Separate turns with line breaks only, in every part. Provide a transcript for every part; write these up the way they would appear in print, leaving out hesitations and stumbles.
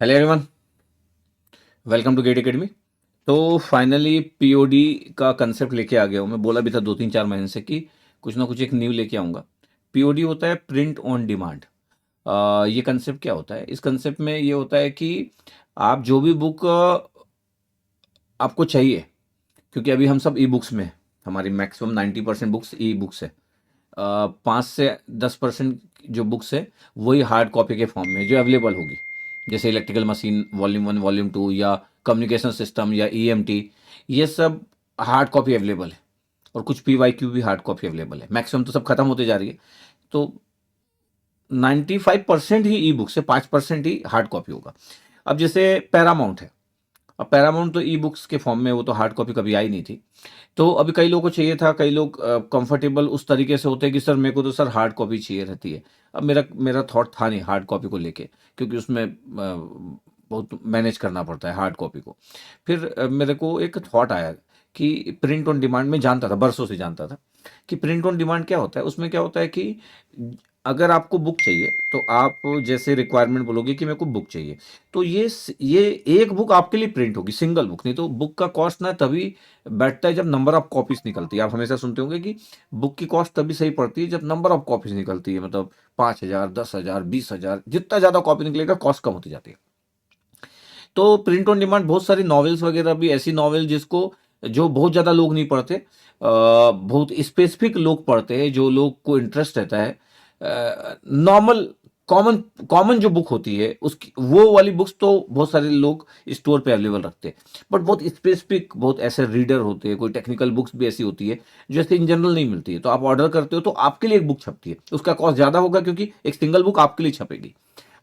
Hello everyone, welcome to GATE academy. तो finally POD का concept लेके आ गया हूँ। मैं बोला भी था 2-3-4 महीने से कि कुछ ना कुछ एक न्यू लेके आऊँगा। पीओडी होता है प्रिंट ऑन डिमांड। ये कंसेप्ट क्या होता है? इस कंसेप्ट में ये होता है कि आप जो भी बुक आपको चाहिए, क्योंकि अभी हम सब ई बुक्स में हैं। हमारी मैक्सिमम 90% बुक्स ई बुक्स है। 5 से 10% जो बुक्स है वही हार्ड कॉपी के फॉर्म में जो अवेलेबल होगी, जैसे इलेक्ट्रिकल मशीन वॉल्यूम 1 वॉल्यूम 2 या कम्युनिकेशन सिस्टम या ईएमटी। ये सब हार्ड कॉपी अवेलेबल है, और कुछ पीवाईक्यू भी हार्ड कॉपी अवेलेबल है। मैक्सिमम तो सब खत्म होते जा रही है। तो 95% ही ई बुक्स है, 5% ही हार्ड कॉपी होगा। अब जैसे पैरामाउंट है। अब पैरामाउंट तो ई बुक्स के फॉर्म में, वो तो हार्ड कॉपी कभी आई नहीं थी। तो अभी कई लोगों को चाहिए था, कई लोग कंफर्टेबल उस तरीके से होते हैं कि सर मेरे को तो सर हार्ड कॉपी चाहिए रहती है। अब मेरा मेरा थॉट था नहीं हार्ड कॉपी को लेके, क्योंकि उसमें बहुत मैनेज करना पड़ता है हार्ड कॉपी को। फिर मेरे को एक थॉट आया कि प्रिंट ऑन डिमांड में जानता था, बरसों से जानता था कि प्रिंट ऑन डिमांड क्या होता है। उसमें क्या होता है कि अगर आपको बुक चाहिए तो आप जैसे रिक्वायरमेंट बोलोगे कि मेरे को बुक चाहिए, तो ये एक बुक आपके लिए प्रिंट होगी, सिंगल बुक। नहीं तो बुक का कॉस्ट ना तभी बैठता है जब नंबर ऑफ कॉपीज निकलती है। आप हमेशा सुनते होंगे कि बुक की कॉस्ट तभी सही पड़ती है जब नंबर ऑफ कॉपीज निकलती है। मतलब 5,000, 10,000, 20,000, जितना ज्यादा कॉपी निकलेगा कॉस्ट कम होती जाती है। तो प्रिंट ऑन डिमांड बहुत सारी नॉवेल्स वगैरह भी, ऐसी नॉवेल जिसको जो बहुत ज़्यादा लोग नहीं पढ़ते, बहुत स्पेसिफिक लोग पढ़ते हैं, जो लोग को इंटरेस्ट रहता है, नॉर्मल कॉमन कॉमन जो बुक होती है उसकी, वो वाली बुक्स तो बहुत सारे लोग स्टोर पे अवेलेबल रखते हैं। बट बहुत स्पेसिफिक, बहुत ऐसे रीडर होते हैं, कोई टेक्निकल बुक्स भी ऐसी होती है जो ऐसे इन जनरल नहीं मिलती है। तो आप ऑर्डर करते हो तो आपके लिए एक बुक छपती है, उसका कॉस्ट ज़्यादा होगा क्योंकि एक सिंगल बुक आपके लिए छपेगी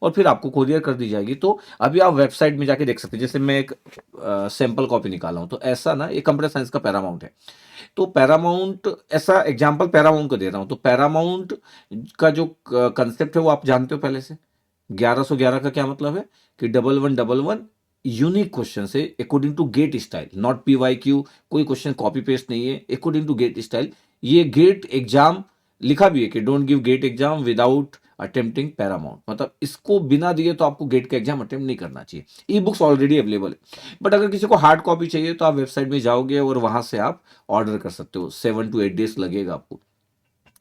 और फिर आपको कोरियर कर दी जाएगी। तो अभी आप वेबसाइट में जाके देख सकते हैं। जैसे मैं एक सैंपल कॉपी निकाला हूं, तो ऐसा ना, ये कंप्यूटर साइंस का पैरामाउंट है। तो पैरामाउंट, ऐसा एग्जांपल पैरामाउंट को दे रहा हूं। तो पैरामाउंट का जो कंसेप्ट है वो आप जानते हो पहले से। 1111 का क्या मतलब है कि 1111 यूनिक क्वेश्चन है according to get style, not PYQ. कोई क्वेश्चन कॉपी पेस्ट नहीं है, अकॉर्डिंग टू गेट स्टाइल। ये गेट एग्जाम लिखा भी है कि don't give GATE exam without attempting paramount, मतलब इसको बिना दिए तो आपको गेट का एग्जाम अटेम्प्ट नहीं करना चाहिए। ई बुक्स ऑलरेडी अवेलेबल है। बट अगर किसी को हार्ड कॉपी चाहिए तो आप वेबसाइट में जाओगे और वहां से आप ऑर्डर कर सकते हो। 7 to 8 डेज लगेगा आपको,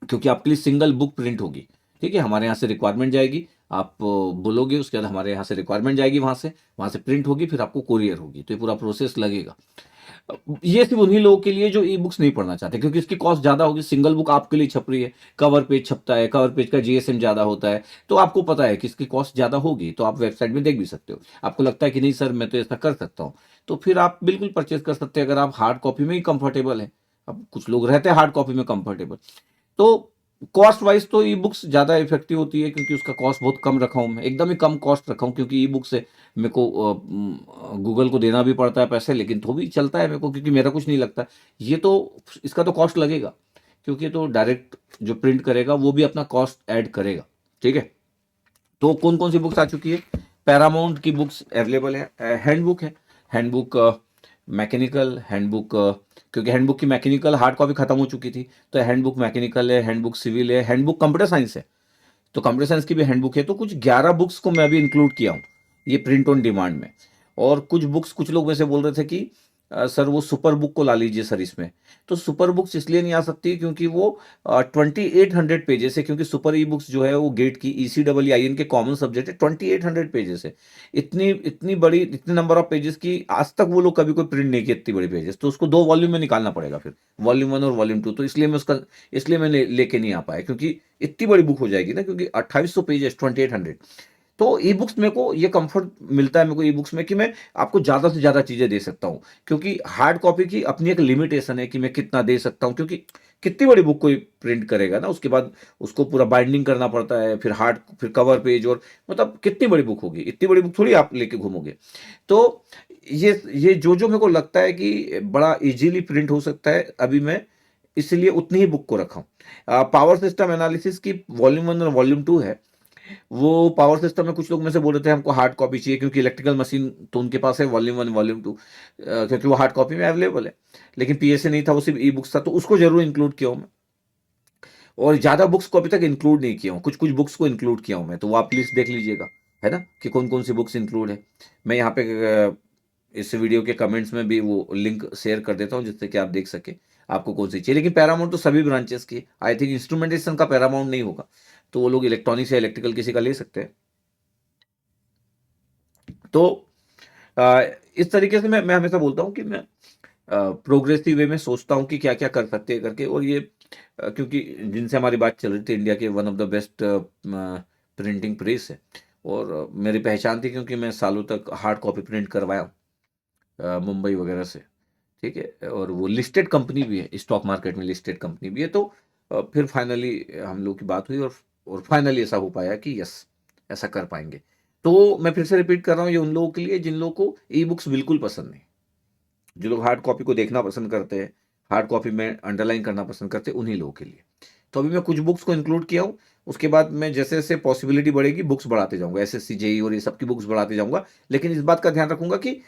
क्योंकि आपके लिए सिंगल बुक प्रिंट होगी। ठीक है, हमारे यहाँ से रिक्वायरमेंट जाएगी, आप बोलोगे, उसके बाद हमारे यहाँ से रिक्वायरमेंट जाएगी, वहां से प्रिंट होगी, फिर आपको कोरियर होगी। तो ये पूरा प्रोसेस लगेगा। ये सिर्फ उन्हीं लोगों के लिए जो ई बुक्स नहीं पढ़ना चाहते, क्योंकि इसकी कॉस्ट ज्यादा होगी। सिंगल बुक आपके लिए छप रही है, कवर पेज छपता है, कवर पेज का जीएसएम ज्यादा होता है, तो आपको पता है कि इसकी कॉस्ट ज्यादा होगी। तो आप वेबसाइट में देख भी सकते हो। आपको लगता है कि नहीं सर मैं तो ऐसा कर सकता हूँ, तो फिर आप बिल्कुल परचेज कर सकते हैं, अगर आप हार्ड कॉपी में ही कंफर्टेबल है। अब कुछ लोग रहते हैं हार्ड कॉपी में कंफर्टेबल। तो कॉस्ट वाइज तो ई बुक्स ज़्यादा इफेक्टिव होती है, क्योंकि उसका कॉस्ट बहुत कम रखा हूँ मैं, एकदम ही कम कॉस्ट रखा हूँ। क्योंकि ई बुक से मेरे को गूगल को देना भी पड़ता है पैसे, लेकिन तो भी चलता है मेरे को, क्योंकि मेरा कुछ नहीं लगता। ये तो, इसका तो कॉस्ट लगेगा, क्योंकि तो डायरेक्ट जो प्रिंट करेगा वो भी अपना कॉस्ट ऐड करेगा। ठीक है। तो कौन कौन सी बुक्स आ चुकी है? पैरामाउंट की बुक्स अवेलेबल है। हैंडबुक है, हैंडबुक मैकेनिकल हैंडबुक, क्योंकि हैंडबुक की मैकेनिकल हार्ड कॉपी खत्म हो चुकी थी। तो हैंडबुक मैकेनिकल है, हैंडबुक सिविल है, हैंडबुक कंप्यूटर साइंस है। तो कंप्यूटर साइंस की भी हैंडबुक है। तो कुछ 11 बुक्स को मैं अभी इंक्लूड किया हूँ ये प्रिंट ऑन डिमांड में। और कुछ बुक्स, कुछ लोग वैसे बोल रहे थे कि सर वो सुपर बुक को ला लीजिए सर इसमें। तो सुपर बुक्स इसलिए नहीं आ सकती क्योंकि वो 2800 पेजेस है। क्योंकि सुपर ई बुक्स जो है वो गेट की ECEIN के कॉमन सब्जेक्ट है, 2800 पेजेस है। इतनी इतनी बड़ी, इतने नंबर ऑफ पेजेस की आज तक वो लोग कभी कोई प्रिंट नहीं किए, इतनी बड़ी पेजेस। तो उसको 2 वॉल्यूम में निकालना पड़ेगा, फिर वॉल्यूम 1 और वॉल्यूम 2। तो इसलिए मैं लेके नहीं आ पाया, क्योंकि इतनी बड़ी बुक हो जाएगी ना, क्योंकि 2800 पेजेस, 2800। तो ई बुक्स मेरे को ये कंफर्ट मिलता है मेरे को ई बुक्स में, कि मैं आपको ज़्यादा से ज़्यादा चीज़ें दे सकता हूँ। क्योंकि हार्ड कॉपी की अपनी एक लिमिटेशन है कि मैं कितना दे सकता हूँ, क्योंकि कितनी बड़ी बुक कोई प्रिंट करेगा ना, उसके बाद उसको पूरा बाइंडिंग करना पड़ता है, फिर कवर पेज, और मतलब कितनी बड़ी बुक होगी, इतनी बड़ी बुक थोड़ी आप लेके घूमोगे। तो ये जो मेरे को लगता है कि बड़ा इजीली प्रिंट हो सकता है, अभी मैं इसलिए उतनी ही बुक को रखा हूँ। पावर सिस्टम एनालिसिस की वॉल्यूम 1 और वॉल्यूम 2 है। वो पावर सिस्टम में कुछ लोग में से बोल रहे थे हमको हार्ड कॉपी चाहिए, क्योंकि इलेक्ट्रिकल मशीन तो उनके पास है वॉल्यूम 1 वॉल्यूम 2, क्योंकि वो हार्ड कॉपी में अवेलेबल है। लेकिन पीएसए नहीं था, वो सिर्फ ई बुक्स था, तो उसको जरूर इंक्लूड किया हूँ मैं। और ज्यादा बुक्स को अभी तक इंक्लूड नहीं किया हूँ, कुछ कुछ बुक्स को इंक्लूड किया हूँ मैं, तो वो आप लिस्ट देख लीजिएगा। है ना, कि कौन कौन सी बुक्स इंक्लूड है। मैं यहाँ पे इस वीडियो के कमेंट्स में भी वो लिंक शेयर कर देता हूँ जिससे कि आप देख सके आपको कौन सी चाहिए। लेकिन पैरामाउंट तो सभी ब्रांचेस की, आई थिंक इंस्ट्रूमेंटेशन का पैरामाउंट नहीं होगा, तो वो लोग इलेक्ट्रॉनिक्स या इलेक्ट्रिकल किसी का ले सकते हैं। तो इस तरीके से मैं हमेशा बोलता हूँ कि मैं प्रोग्रेसिव वे में सोचता हूँ कि क्या क्या कर सकते हैं करके। और ये क्योंकि जिनसे हमारी बात चल रही थी, इंडिया के one of the best printing press है, और मेरी पहचान थी क्योंकि मैं सालों तक हार्ड कॉपी प्रिंट करवाया हूँ मुंबई वगैरह से, ठीक है, और वो लिस्टेड कंपनी भी है, स्टॉक मार्केट में लिस्टेड कंपनी भी है। तो फिर फाइनली हम लोग की बात हुई, और फाइनली ऐसा हो पाया कि यस, ऐसा कर पाएंगे। तो मैं फिर से रिपीट कर रहा हूँ, ये उन लोगों के लिए जिन लोगों को ई बुक्स बिल्कुल पसंद नहीं, जो लोग हार्ड कॉपी को देखना पसंद करते हैं, हार्ड कॉपी में अंडरलाइन करना पसंद करते हैं, उन्हीं लोगों के लिए। तो अभी मैं कुछ बुक्स को इंक्लूड किया हूँ, उसके बाद मैं जैसे जैसे पॉसिबिलिटी बढ़ेगी बुक्स बढ़ाते जाऊंगा, एसएससी जेई और ये सब की बुक्स बढ़ाते जाऊंगा। लेकिन इस बात का ध्यान रखूंगा कि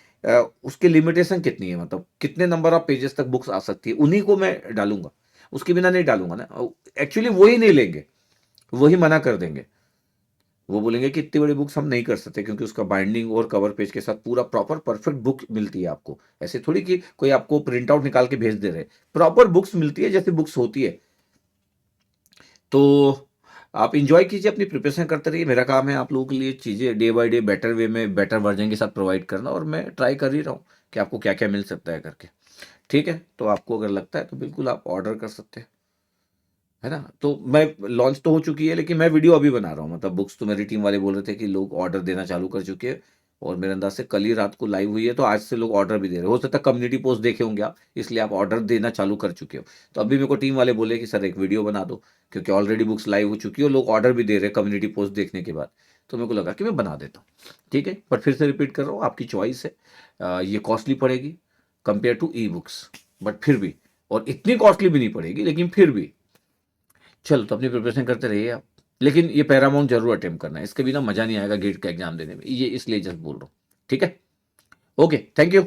उसकी लिमिटेशन कितनी है, मतलब कितने नंबर ऑफ पेजेस तक बुक्स आ सकती है, उन्हीं को मैं डालूंगा, उसके बिना नहीं डालूंगा ना। एक्चुअली वही नहीं लेंगे, वही मना कर देंगे, वो बोलेंगे कि इतनी बड़ी बुक्स हम नहीं कर सकते, क्योंकि उसका बाइंडिंग और कवर पेज के साथ पूरा प्रॉपर परफेक्ट बुक मिलती है आपको। ऐसे थोड़ी कि कोई आपको प्रिंट आउट निकाल के भेज दे रहे, प्रॉपर बुक्स मिलती है जैसे बुक्स होती है। तो आप इंजॉय कीजिए, अपनी प्रिपरेशन करते रहिए। मेरा काम है आप लोगों के लिए चीज़ें day by day better way में, बेटर वर्जन के साथ प्रोवाइड करना, और मैं ट्राई कर ही रहा हूँ कि आपको क्या क्या मिल सकता है करके। ठीक है, तो आपको अगर लगता है तो बिल्कुल आप ऑर्डर कर सकते हैं, है ना। तो मैं लॉन्च तो हो चुकी है, लेकिन मैं वीडियो अभी बना रहा हूँ, मतलब बुक्स तो मेरी टीम वाले बोल रहे थे कि लोग ऑर्डर देना चालू कर चुके हैं, और मेरे अंदाज से कल ही रात को लाइव हुई है, तो आज से लोग ऑर्डर भी दे रहे हो सकता है कम्युनिटी पोस्ट देखे होंगे आप, इसलिए आप ऑर्डर देना चालू कर चुके हो। तो अभी मेरे को टीम वाले बोले कि सर एक वीडियो बना दो, क्योंकि ऑलरेडी बुक्स लाइव हो चुकी है और लोग ऑर्डर भी दे रहे हैं कम्युनिटी पोस्ट देखने के बाद। तो मेरे को लगा कि मैं बना देता हूँ, ठीक है। बट फिर से रिपीट कर रहा हूँ, आपकी चॉइस है। ये कॉस्टली पड़ेगी compare to e books, but फिर भी, और इतनी कॉस्टली भी नहीं पड़ेगी, लेकिन फिर भी चलो, तो अपनी प्रिपरेशन करते रहिए आप। लेकिन ये पैरामाउंट जरूर अटेम्प्ट करना है, इसके बिना मजा नहीं आएगा गेट का एग्जाम देने में, ये इसलिए जस्ट बोल रहा हूँ, ठीक है। Okay, thank you.